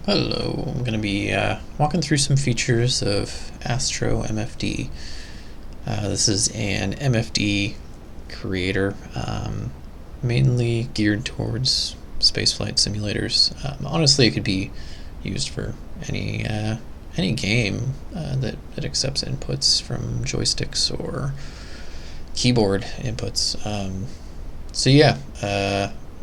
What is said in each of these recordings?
Hello, I'm going to be walking through some features of AstroMFD. This is an MFD creator, mainly geared towards spaceflight simulators. Honestly, it could be used for any game that accepts inputs from joysticks or keyboard inputs. So yeah,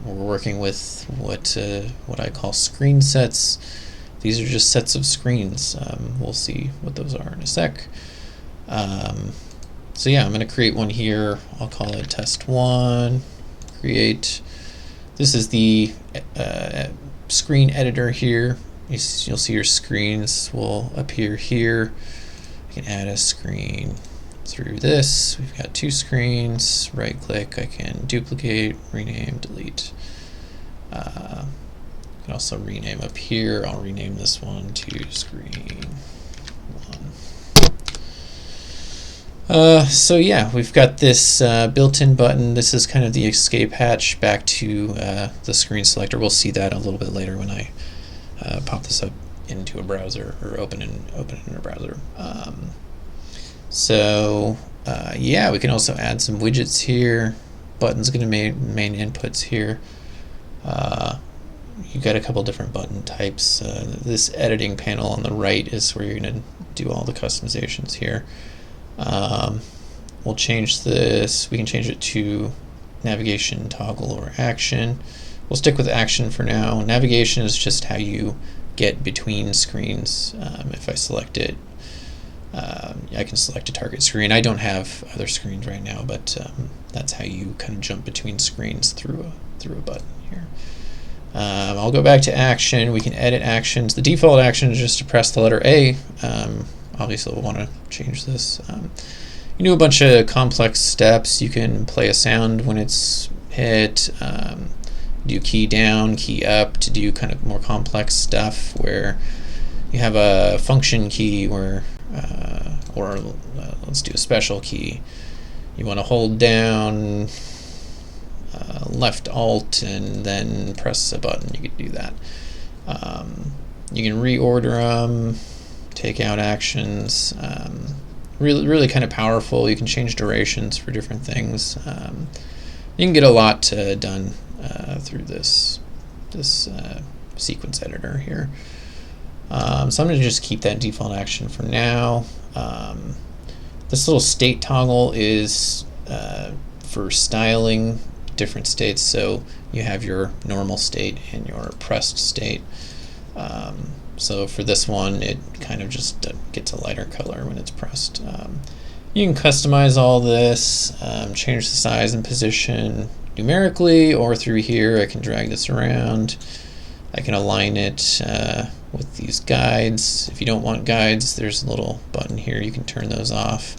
we're working with what I call screen sets. These are just sets of screens. We'll see what those are in a sec. So yeah, I'm going to create one here. I'll call it test one. Create. This is the screen editor here. You'll see your screens will appear here. I can add a screen through this. We've got two screens. Right click, I can duplicate, rename, delete. I can also rename up here. I'll rename this one to screen one. So yeah, we've got this built-in button. This is kind of the escape hatch back to the screen selector. We'll see that a little bit later when I pop this up into a browser or open in a browser. Yeah, we can also add some widgets here. Buttons going to main inputs here. You've got a couple different button types. This editing panel on the right is where you're going to do all the customizations here. We'll change this. We can change it to navigation, toggle, or action. We'll stick with action for now. Navigation is just how you get between screens. If I select it, I can select a target screen. I don't have other screens right now, but that's how you kind of jump between screens through a button here. I'll go back to action. We can edit actions. The default action is just to press the letter A. Obviously, we'll want to change this. You do a bunch of complex steps. You can play a sound when it's hit. Do key down, key up to do kind of more complex stuff where you have a function key where, let's do a special key. You want to hold down left alt and then press a button. You could do that. You can reorder them, take out actions. Really kind of powerful. You can change durations for different things. You can get a lot done through this sequence editor here. So I'm going to just keep that default action for now. This little state toggle is for styling different states. So you have your normal state and your pressed state. So for this one, it kind of just gets a lighter color when it's pressed. You can customize all this, change the size and position numerically, or through here I can drag this around. I can align it with these guides. If you don't want guides, there's a little button here. You can turn those off.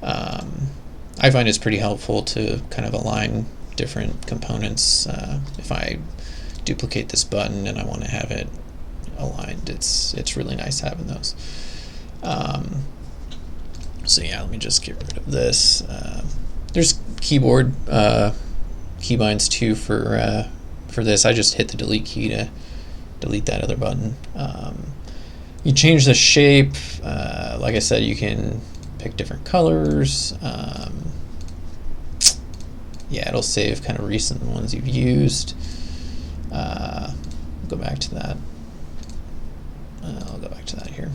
I find it's pretty helpful to kind of align different components. If I duplicate this button and I want to have it aligned, it's really nice having those. So yeah, let me just get rid of this. There's keyboard keybinds too for this. I just hit the delete key to delete that other button. You change the shape. Like I said, you can pick different colors. Yeah, it'll save kind of recent ones you've used. Go back to that. I'll go back to that here.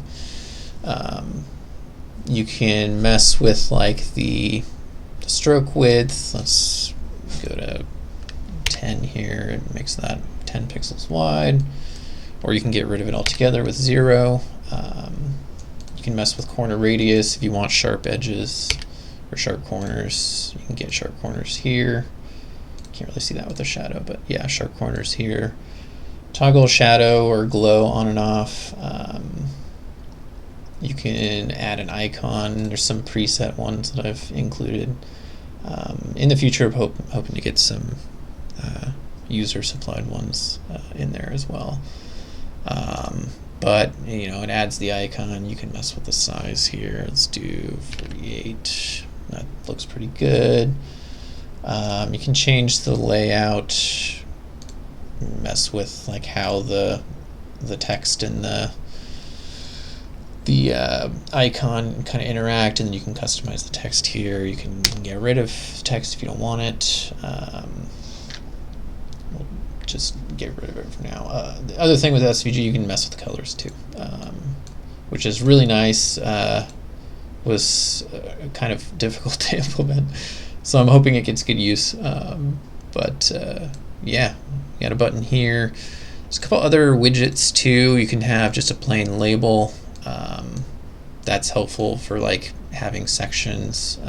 You can mess with like the stroke width. Let's go to 10 here. It makes that 10 pixels wide. Or you can get rid of it altogether with 0. You can mess with corner radius if you want sharp edges or sharp corners. You can get sharp corners here. Can't really see that with the shadow, but yeah, sharp corners here. Toggle shadow or glow on and off. You can add an icon. There's some preset ones that I've included. In the future, I'm hoping to get some user-supplied ones in there as well. But you know, it adds the icon. You can mess with the size here. Let's do 48. That looks pretty good. You can change the layout, mess with like how the the text and the icon kind of interact, and then you can customize the text here. You can get rid of text if you don't want it. We'll just get rid of it for now. The other thing with SVG, you can mess with the colors too, which is really nice. Was kind of difficult to implement, so I'm hoping it gets good use. But yeah, you got a button here. There's a couple other widgets too. You can have just a plain label. That's helpful for like having sections.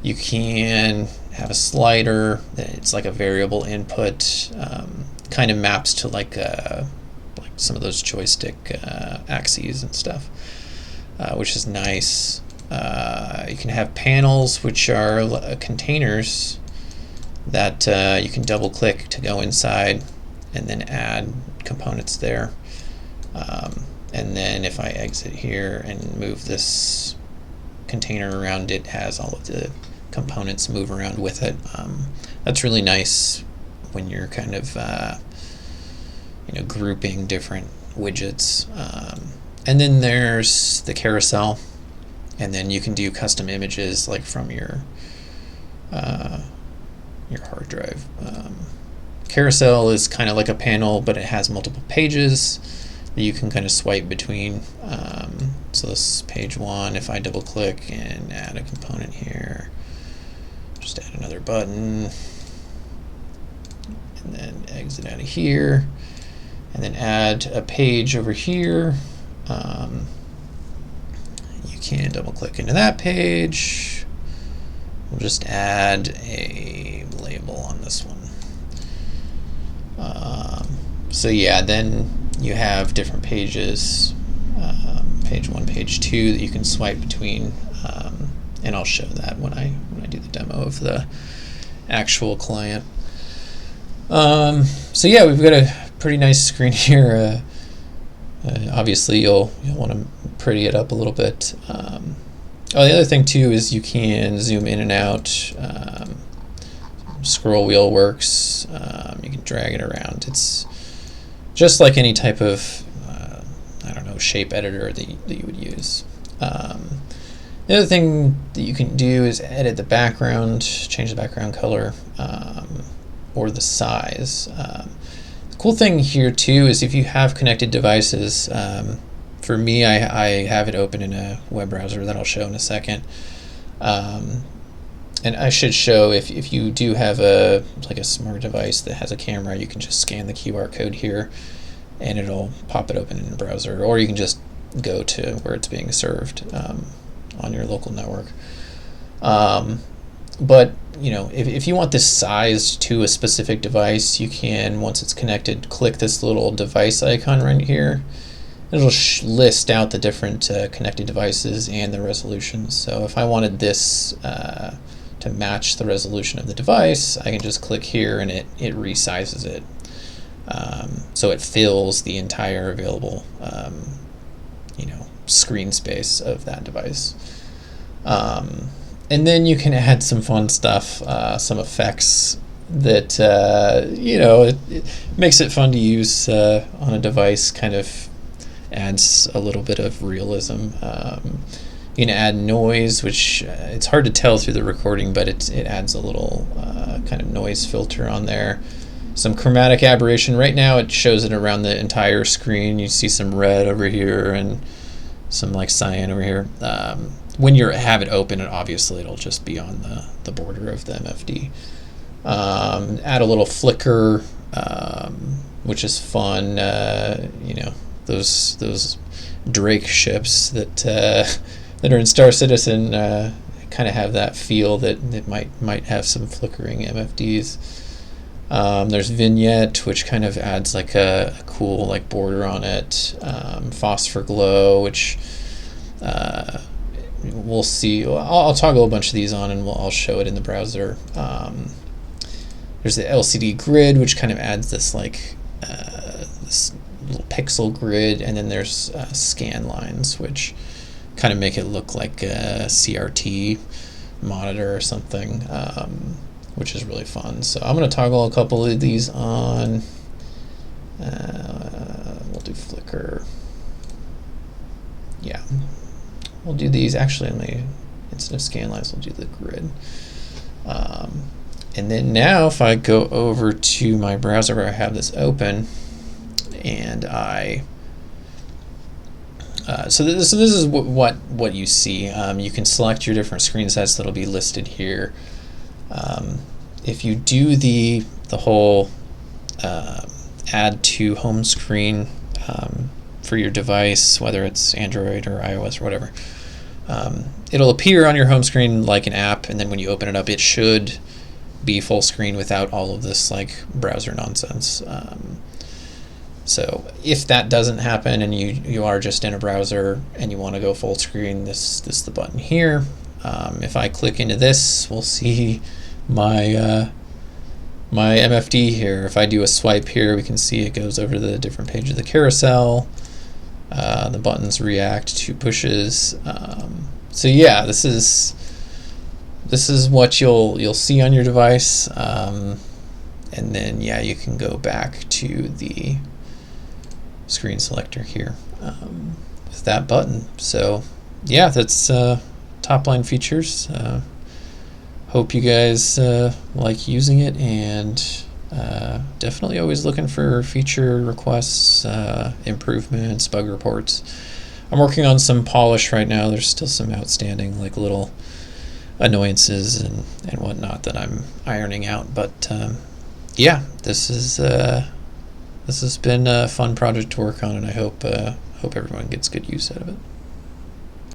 You can have a slider. It's like a variable input. Kind of maps to like some of those joystick axes and stuff, which is nice. You can have panels, which are containers that you can double click to go inside and then add components there. And then if I exit here and move this container around, it has all of the components move around with it. That's really nice when you're kind of grouping different widgets. And then there's the carousel, and then you can do custom images like from your hard drive. Carousel is kind of like a panel, but it has multiple pages that you can kind of swipe between. So this is page 1. If I double click and add a component here, just add another button, and then exit out of here, and then add a page over here. You can double click into that page. We'll just add a label on this one. So yeah, then you have different pages, page 1, page 2, that you can swipe between, and I'll show that when I do the demo of the actual client. So yeah, we've got a pretty nice screen here. Obviously, you'll want to pretty it up a little bit. Oh, the other thing too is you can zoom in and out. Scroll wheel works. You can drag it around. It's just like any type of shape editor that you would use. The other thing that you can do is edit the background, change the background color, or the size. The cool thing here too is if you have connected devices, for me I have it open in a web browser that I'll show in a second. And I should show if you do have a smart device that has a camera, you can just scan the QR code here and it'll pop it open in the browser, or you can just go to where it's being served on your local network. But if you want this sized to a specific device, you can, once it's connected, click this little device icon right here. It'll list out the different connected devices and the resolutions. So if I wanted this to match the resolution of the device, I can just click here and it resizes it. So it fills the entire available screen space of that device. And then you can add some fun stuff, some effects that it makes it fun to use on a device. Kind of adds a little bit of realism. You can add noise, which it's hard to tell through the recording, but it adds a little kind of noise filter on there. Some chromatic aberration. Right now it shows it around the entire screen. You see some red over here and some like cyan over here. When you have it open, and obviously it'll just be on the border of the MFD. Add a little flicker, which is fun. Those Drake ships that are in Star Citizen kind of have that feel that it might have some flickering MFDs. There's vignette, which kind of adds like a cool like border on it. Phosphor glow, which we'll see. I'll toggle a bunch of these on and I'll show it in the browser. There's the LCD grid, which kind of adds this like this little pixel grid, and then there's scan lines, which kind of make it look like a CRT monitor or something, which is really fun. So I'm going to toggle a couple of these on. do flicker. Yeah, we'll do these. Actually, instead of scan lines, we'll do the grid. And then now if I go over to my browser where I have this open, and so this is what you see. You can select your different screen sets that'll be listed here. If you do the whole add to home screen for your device, whether it's Android or iOS or whatever, it'll appear on your home screen like an app, and then when you open it up, it should be full screen without all of this like browser nonsense. So if that doesn't happen and you are just in a browser and you want to go full screen, this is the button here. If I click into this, we'll see my my MFD here. If I do a swipe here, we can see it goes over to the different page of the carousel. The buttons react to pushes. So yeah, this is what you'll see on your device, and then yeah, you can go back to the screen selector here with that button. So yeah, that's top line features. Hope you guys like using it, and definitely always looking for feature requests, improvements, bug reports. I'm working on some polish right now. There's still some outstanding like little annoyances and whatnot that I'm ironing out, but yeah, this has been a fun project to work on, and I hope everyone gets good use out of it.